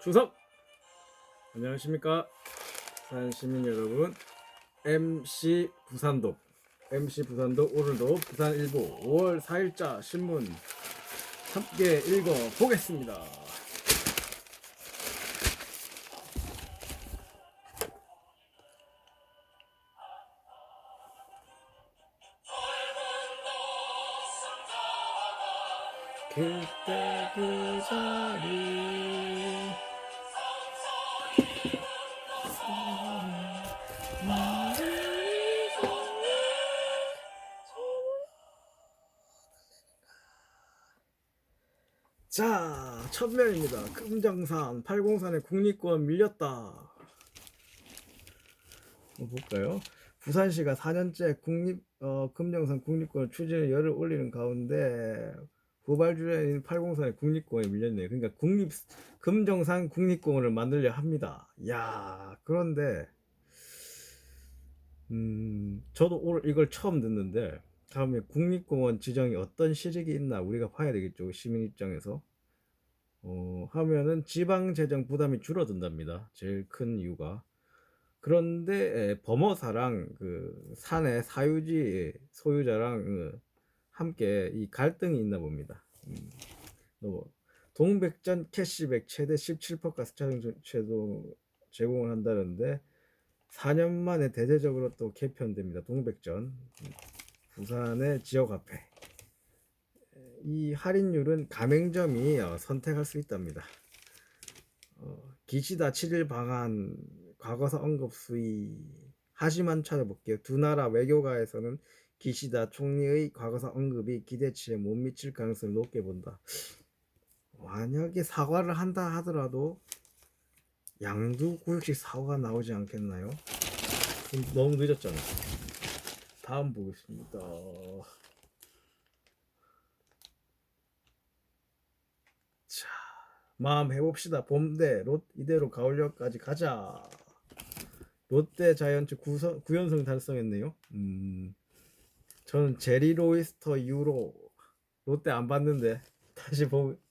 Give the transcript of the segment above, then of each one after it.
충성! 안녕하십니까 부산 시민 여러분. MC 부산독 오늘도 부산일보 5월 4일자 신문 함께 읽어보겠습니다. 그때 그 자리 자, 첫면입니다. 금정산 803의 국립공원 밀렸다. 볼까요? 부산시가 4년째 금정산 국립공원 추진에 열을 올리는 가운데 후발주자인 803의 국립공원에 밀렸네요. 그러니까 금정산 국립공원을 만들려 합니다. 야, 그런데 저도 오늘 이걸 처음 듣는데 다음에 국립공원 지정이 어떤 실익이 있나 우리가 봐야 되겠죠. 시민 입장에서. 하면은 지방 재정 부담이 줄어든답니다. 제일 큰 이유가. 그런데 범어사랑 그 산의 사유지 소유자랑 함께 이 갈등이 있나 봅니다. 동백전 캐시백 최대 17% 가스 제공을 한다는데 4년 만에 대대적으로 또 개편됩니다. 동백전 부산의 지역 화폐. 이 할인율은 가맹점이 선택할 수 있답니다. 기시다 7일 방한 과거사 언급 수위 하지만 찾아볼게요. 두 나라 외교가에서는 기시다 총리의 과거사 언급이 기대치에 못 미칠 가능성을 높게 본다. 만약에 사과를 한다 하더라도 양두구역식 사과가 나오지 않겠나요? 너무 늦었잖아요. 다음 보겠습니다. 자, 마음 해봅시다. 봄대 이대로 가을역까지 가자. 롯데 자이언츠 9연승 달성했네요. 저는 제리 로이스터 이후로 롯데 안 봤는데 다시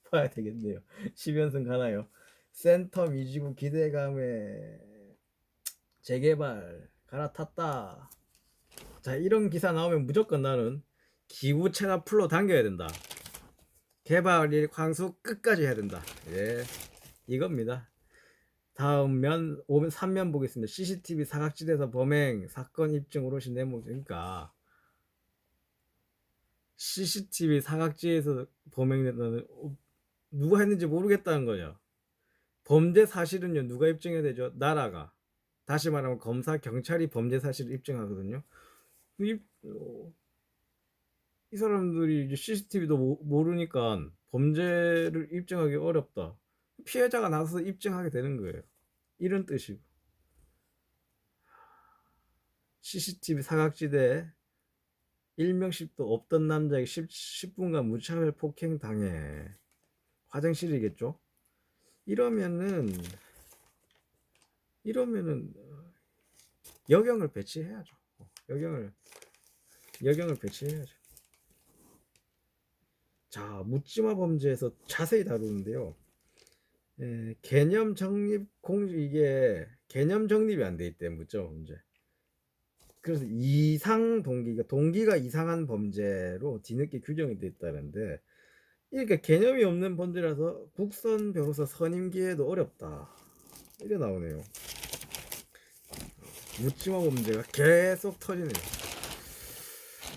봐야 되겠네요. 10연승 가나요? 센터 미지구 기대감에 재개발 갈아탔다. 자, 이런 기사 나오면 무조건 나는 기부 체납 풀로 당겨야 된다. 개발 광수 끝까지 해야 된다. 예, 이겁니다. 다음 3면 보겠습니다. CCTV 사각지대에서 범행 사건 입증 오롯이 내목. 그러니까 CCTV 사각지에서 범행됐다는 누가 했는지 모르겠다는 거죠. 범죄 사실은요 누가 입증해야 되죠? 나라가. 다시 말하면 검사 경찰이 범죄 사실을 입증하거든요. 이 사람들이 이제 CCTV도 모르니까 범죄를 입증하기 어렵다. 피해자가 나서서 입증하게 되는 거예요. 이런 뜻이고. CCTV 사각지대에 일명씩도 없던 남자에게 10분간 무차별 폭행 당해. 화장실이겠죠? 이러면은 여경을 배치해야죠. 여경을 배치해야죠. 자, 묻지마 범죄에서 자세히 다루는데요. 개념 정립 이게 개념 정립이 안 돼 있대. 묻지마 범죄. 그래서 동기가 이상한 범죄로 뒤늦게 규정이 됐다는데, 그러니까 개념이 없는 범죄라서 국선 변호사 선임 기회도 어렵다. 이래 나오네요. 묻지마 범죄가 계속 터지네요.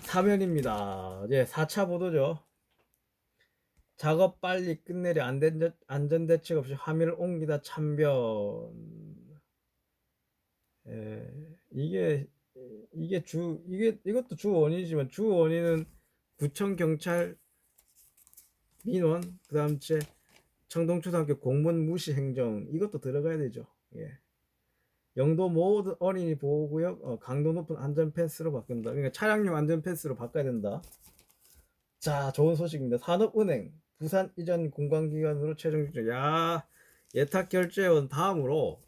사면입니다. 이제 4차 보도죠. 작업 빨리 끝내려 안전대책 없이 화밀을 옮기다 참변. 이것도 주 원인이지만 주 원인은 구청 경찰 민원, 그 다음 청동초등학교 공무원 무시 행정, 이것도 들어가야 되죠. 예. 영도 모든 어린이 보호구역 강도 높은 안전 펜스로 바꾼다. 그러니까 차량용 안전 펜스로 바꿔야 된다. 자, 좋은 소식입니다. 산업은행 부산 이전 공공기관으로 최종 결정. 야, 예탁 결제원 다음으로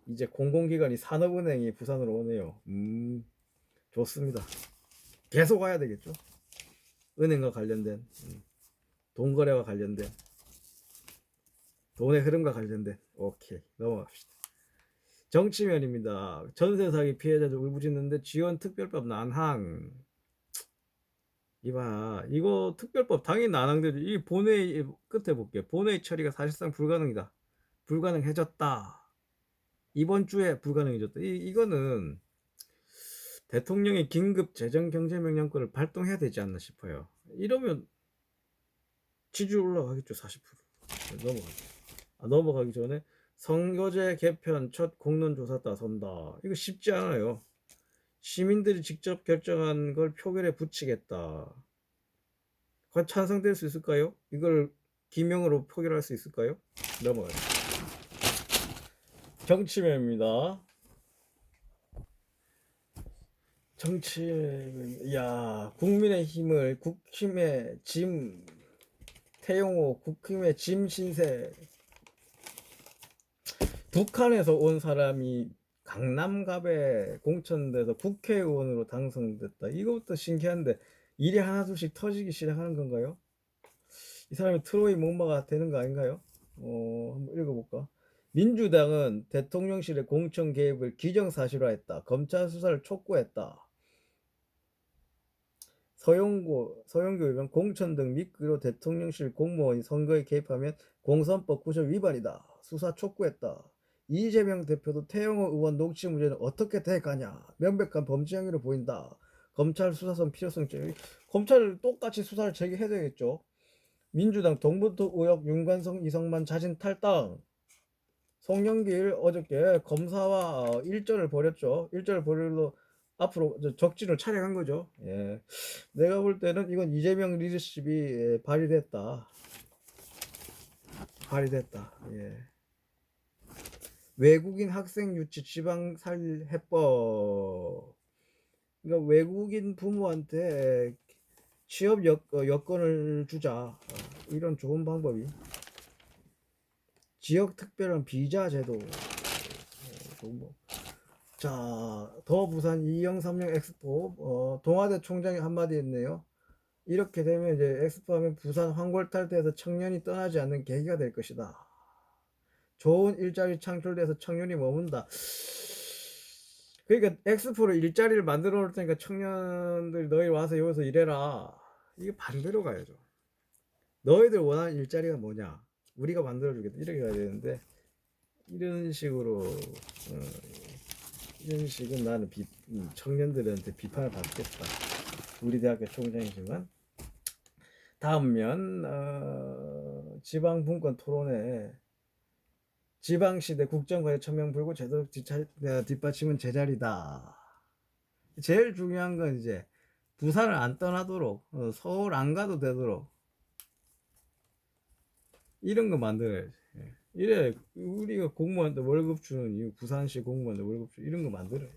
이제 공공기관이 산업은행이 부산으로 오네요. 좋습니다. 계속 와야 되겠죠. 은행과 관련된 돈거래와 관련된. 돈의 흐름과 관련된. 오케이, 넘어갑시다. 정치면입니다. 전세 사기 피해자들 울부짖는데 지원 특별법 난항. 이봐, 이거 특별법 당연히 난항되죠. 이 본회의 끝에 볼게요. 본회의 처리가 사실상 불가능이다. 불가능해졌다. 이번 주에 불가능해졌다. 이거는 대통령이 긴급 재정경제명령권을 발동해야 되지 않나 싶어요. 이러면 지지율 올라가겠죠. 40%. 넘어가기 전에 선거제 개편 첫 공론조사 따선다. 이거 쉽지 않아요. 시민들이 직접 결정한 걸 표결에 붙이겠다. 과연 찬성될 수 있을까요? 이걸 기명으로 표결할 수 있을까요? 넘어가요. 정치면입니다. 야, 국민의힘을 국힘의 짐 태용호, 국힘의 짐 신세. 북한에서 온 사람이 강남갑에 공천돼서 국회의원으로 당선됐다. 이것부터 신기한데 일이 하나둘씩 터지기 시작하는 건가요? 이 사람이 트로이 목마가 되는 거 아닌가요? 한번 읽어볼까? 민주당은 대통령실의 공천 개입을 기정사실화했다. 검찰 수사를 촉구했다. 서영교 의원 공천 등 미끄러 대통령실 공무원이 선거에 개입하면 공선법 9조 위반이다. 수사 촉구했다. 이재명 대표도 태영호 의원 녹취 문제는 어떻게 돼가냐. 명백한 범죄 행위로 보인다. 검찰 수사선 필요성 제기. 검찰을 똑같이 수사를 제기해야 되겠죠. 민주당 동부토 의혹 윤관성 이성만 자진 탈당. 송영길 어저께 검사와 일전을 벌였죠. 일전을 벌일로 앞으로 적진을 촬영한 거죠. 예. 내가 볼 때는 이건 이재명 리더십이 발휘됐다. 예. 외국인 학생 유치 지방살 해법. 그러니까 외국인 부모한테 취업 여건을 주자. 이런 좋은 방법이. 지역 특별한 비자 제도. 자, 더 부산 2030 엑스포. 동아대 총장이 한마디 했네요. 이렇게 되면 이제 엑스포 하면 부산 황골탈퇴에서 청년이 떠나지 않는 계기가 될 것이다. 좋은 일자리 창출돼서 청년이 머문다. 그러니까 엑스포로 일자리를 만들어 놓을 테니까 청년들 너희 와서 여기서 일해라. 이게 반대로 가야죠. 너희들 원하는 일자리가 뭐냐? 우리가 만들어주겠다. 이렇게 가야 되는데 이런 식으로 이런 식은 나는 청년들한테 비판을 받겠다. 우리 대학교 총장이지만. 다음 면 지방분권 토론회. 지방시대 국정과제 천명불구 제도록 뒷받침은 제자리다. 제일 중요한 건 이제 부산을 안 떠나도록 서울 안 가도 되도록 이런 거 만들어야지. 이래 우리가 공무원한테 월급 주는 이유, 부산시 공무원한테 월급 주는 이런 거 만들어야 돼.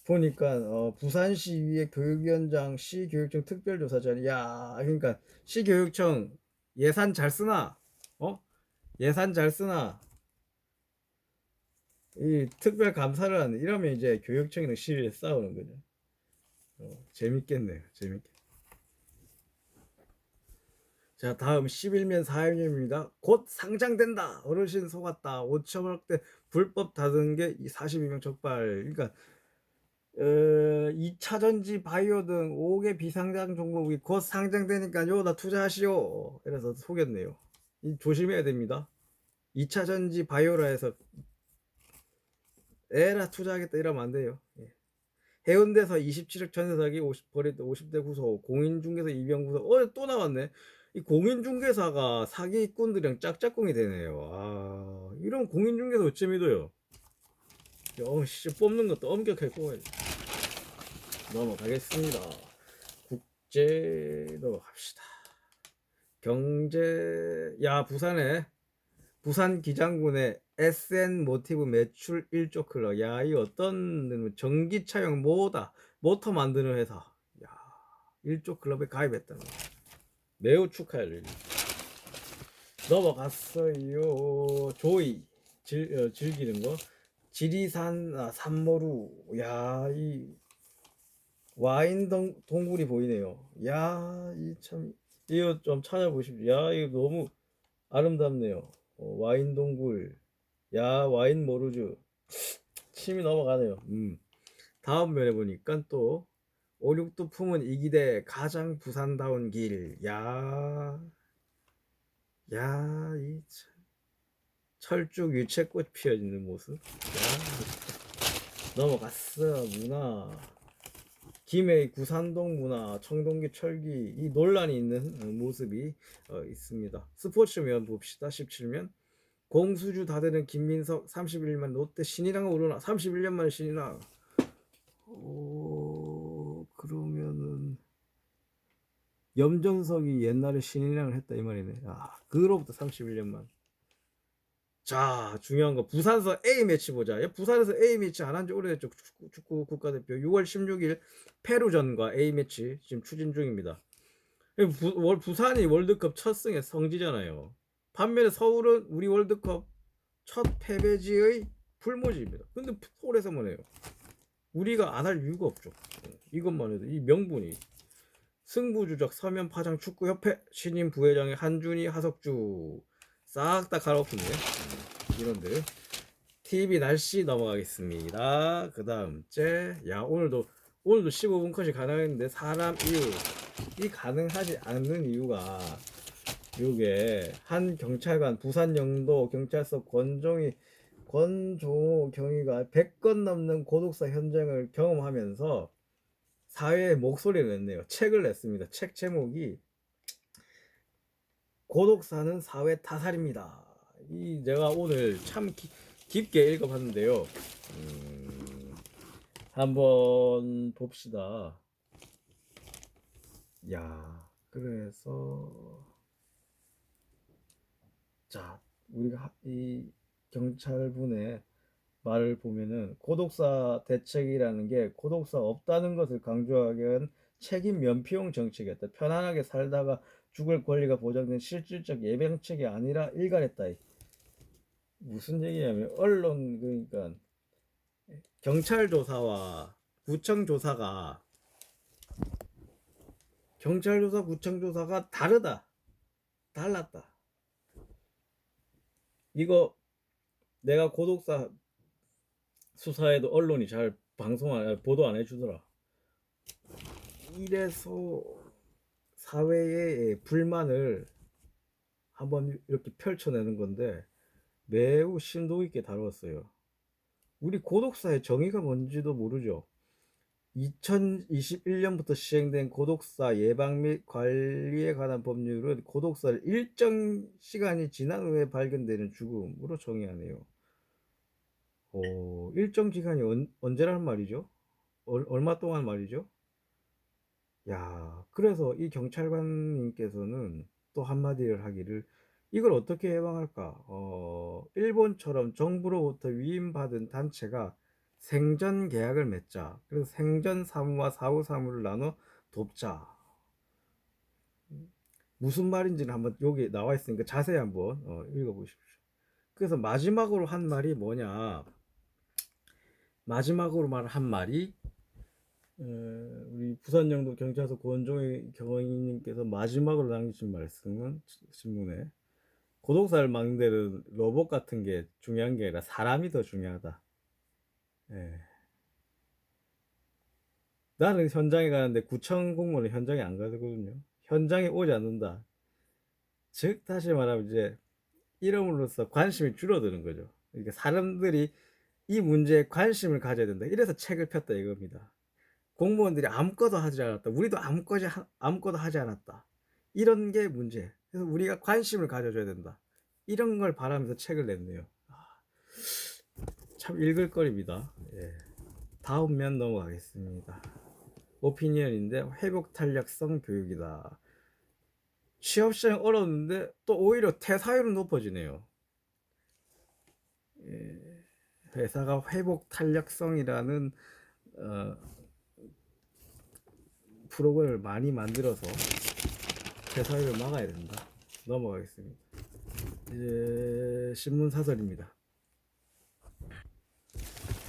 보니까 부산시 위에 교육위원장 시교육청 특별조사자리. 야, 그러니까 시교육청 예산 잘 쓰나? 예산 잘 쓰나? 이 특별 감사를 하는. 이러면 이제 교육청이랑 시위에 싸우는 거죠. 재밌겠네요. 재밌게. 자, 다음 11면 4회입니다. 곧 상장된다. 어르신 속았다. 5천억대 불법 다듬은 게 42명 적발. 그러니까 2차전지 바이오 등 5개 비상장 종목이 곧 상장되니까요. 나 투자하시오. 그래서 속였네요. 조심해야 됩니다. 2차전지 바이오라 해서 에라 투자하겠다 이러면 안 돼요. 예. 해운대에서 27억 전세 사기 50대 구속. 공인중개사 이병구소. 또 나왔네. 이 공인중개사가 사기꾼들이랑 짝짝꿍이 되네요. 이런 공인중개사 어찌 믿어요? 뽑는 것도 엄격하게 뽑아야지. 넘어가겠습니다. 국제 넘어갑시다. 경제. 야, 부산 기장군의 SN 모티브 매출 1조 클럽. 야, 이 어떤 전기차용 모터 만드는 회사. 야, 1조 클럽에 가입했다는 거. 매우 축하해요. 넘어갔어요. 조이 즐기는 거. 지리산 산모루. 야, 이 와인 동굴이 보이네요. 야, 이 참 이거 좀 찾아보십시오. 야, 이거 너무 아름답네요. 와인 동굴. 야, 와인 모르죠. 침이 넘어가네요. 다음 면에 보니까 또 오륙도 품은 이기대 가장 부산다운 길. 야, 야, 이 철쭉 유채꽃 피어있는 모습. 야, 넘어갔어. 문화. 김해의 구산동 문화, 청동기 철기 이 논란이 있는 모습이 있습니다. 스포츠면 봅시다. 17면 공수주 다되는 김민석 31만 롯데 신인왕 오르나 31년 만에 신인왕. 그러면은 염정석이 옛날에 신인왕을 했다 이 말이네. 그로부터 31년 만. 자, 중요한 거 부산에서 A 매치 보자. 부산에서 A 매치 안 한 지 오래됐죠. 축구 국가대표 6월 16일 페루전과 A 매치 지금 추진 중입니다. 부산이 월드컵 첫 승의 성지잖아요. 반면에 서울은 우리 월드컵 첫 패배지의 풀모지입니다. 근데 서울에서만 해요. 우리가 안 할 이유가 없죠. 이것만 해도 이 명분이 승부주적 서면파장 축구협회 신임 부회장의 한준희 하석주 싹 다 갈아엎네. 이런들 TV 날씨 넘어가겠습니다. 그 다음째 오늘도 15분 컷이 가능했는데 사람 이유 이 가능하지 않는 이유가 요게 한 경찰관 부산 영도 경찰서 권조경위가 100건 넘는 고독사 현장을 경험하면서 사회의 목소리를 냈네요. 책을 냈습니다. 책 제목이 고독사는 사회 타살입니다. 이 제가 오늘 참 깊게 읽어봤는데요. 한번 봅시다. 야, 그래서 자, 우리가 이 경찰분의 말을 보면은 고독사 대책이라는 게 고독사 없다는 것을 강조하기 위한 책임 면피용 정책이었다. 편안하게 살다가 죽을 권리가 보장된 실질적 예방책이 아니라 일관했다. 무슨 얘기냐면 언론 그러니까 경찰 조사와 구청 조사가 경찰 조사 구청 조사가 달랐다. 이거 내가 고독사 수사에도 언론이 잘 보도 안 해주더라. 이래서 사회의 불만을 한번 이렇게 펼쳐내는 건데 매우 심도 있게 다루었어요. 우리 고독사의 정의가 뭔지도 모르죠. 2021년부터 시행된 고독사 예방 및 관리에 관한 법률은 고독사를 일정 시간이 지난 후에 발견되는 죽음으로 정의하네요. 일정 기간이 언제란 말이죠? 얼마 동안 말이죠? 야, 그래서 이 경찰관님께서는 또 한마디를 하기를 이걸 어떻게 예방할까? 일본처럼 정부로부터 위임받은 단체가 생전 계약을 맺자. 그래서 생전 사무와 사후 사무를 나눠 돕자. 무슨 말인지는 한번 여기 나와 있으니까 자세히 한번 읽어보십시오. 그래서 마지막으로 한 말이 뭐냐? 마지막으로 말한 말이 우리 부산영도 경찰서 권종희 경위님께서 마지막으로 남기신 말씀은 신문에 고독사를 막는 데는 로봇 같은 게 중요한 게 아니라 사람이 더 중요하다. 예. 나는 현장에 가는데 구청 공무원은 현장에 안 가거든요. 현장에 오지 않는다. 즉 다시 말하면 이제 이름으로써 관심이 줄어드는 거죠. 그러니까 사람들이 이 문제에 관심을 가져야 된다. 이래서 책을 폈다 이겁니다. 공무원들이 아무것도 하지 않았다. 우리도 아무것도 하지 않았다. 이런 게 문제. 그래서 우리가 관심을 가져줘야 된다. 이런 걸 바라면서 책을 냈네요. 참 읽을 거리입니다. 예. 다음 면 넘어가겠습니다. 오피니언인데 회복 탄력성 교육이다. 취업 시장 어려웠는데 또 오히려 퇴사율은 높아지네요. 예. 회사가 회복 탄력성이라는 프로그램을 많이 만들어서 퇴사율을 막아야 된다. 넘어가겠습니다. 이제 신문 사설입니다.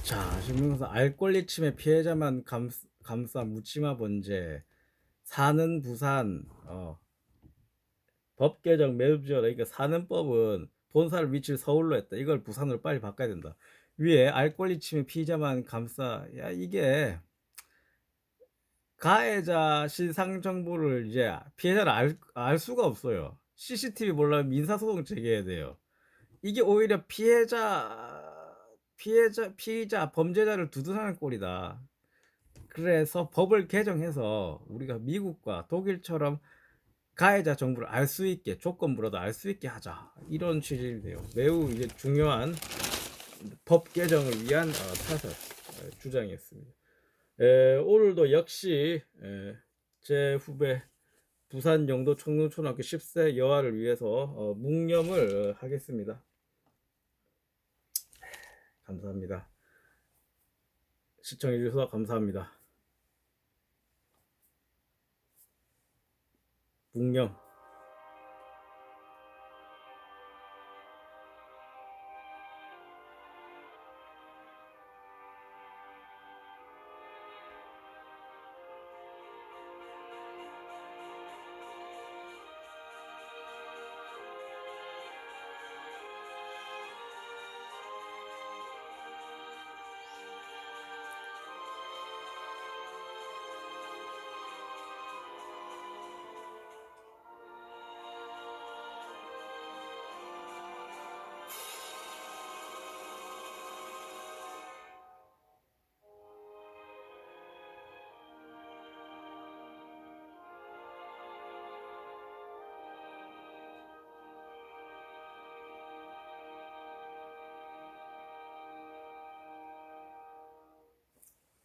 자, 신문사 알 권리 침해 피해자만 감싸 묻지마 번제 사는 부산 법 개정 매우 지어라. 그러니까 사는 법은 본사를 위치를 서울로 했다. 이걸 부산으로 빨리 바꿔야 된다. 위에 알 권리 침해 피의자만 감싸. 야, 이게 가해자 신상 정보를 이제 피해자를 알 수가 없어요. CCTV 몰라면 민사소송 제기해야 돼요. 이게 오히려 피의자 범죄자를 두둔하는 꼴이다. 그래서 법을 개정해서 우리가 미국과 독일처럼 가해자 정보를 알 수 있게, 조건부라도 알 수 있게 하자, 이런 취지인데요. 매우 이제 중요한 법 개정을 위한 타설 주장이었습니다. 오늘도 역시 제 후배 부산 영도 청룡초등학교 10세 여아를 위해서 묵념을 하겠습니다. 감사합니다. 시청해 주셔서 감사합니다. 묵념.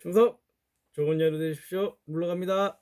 충성! 좋은 하루 되십시오. 물러갑니다.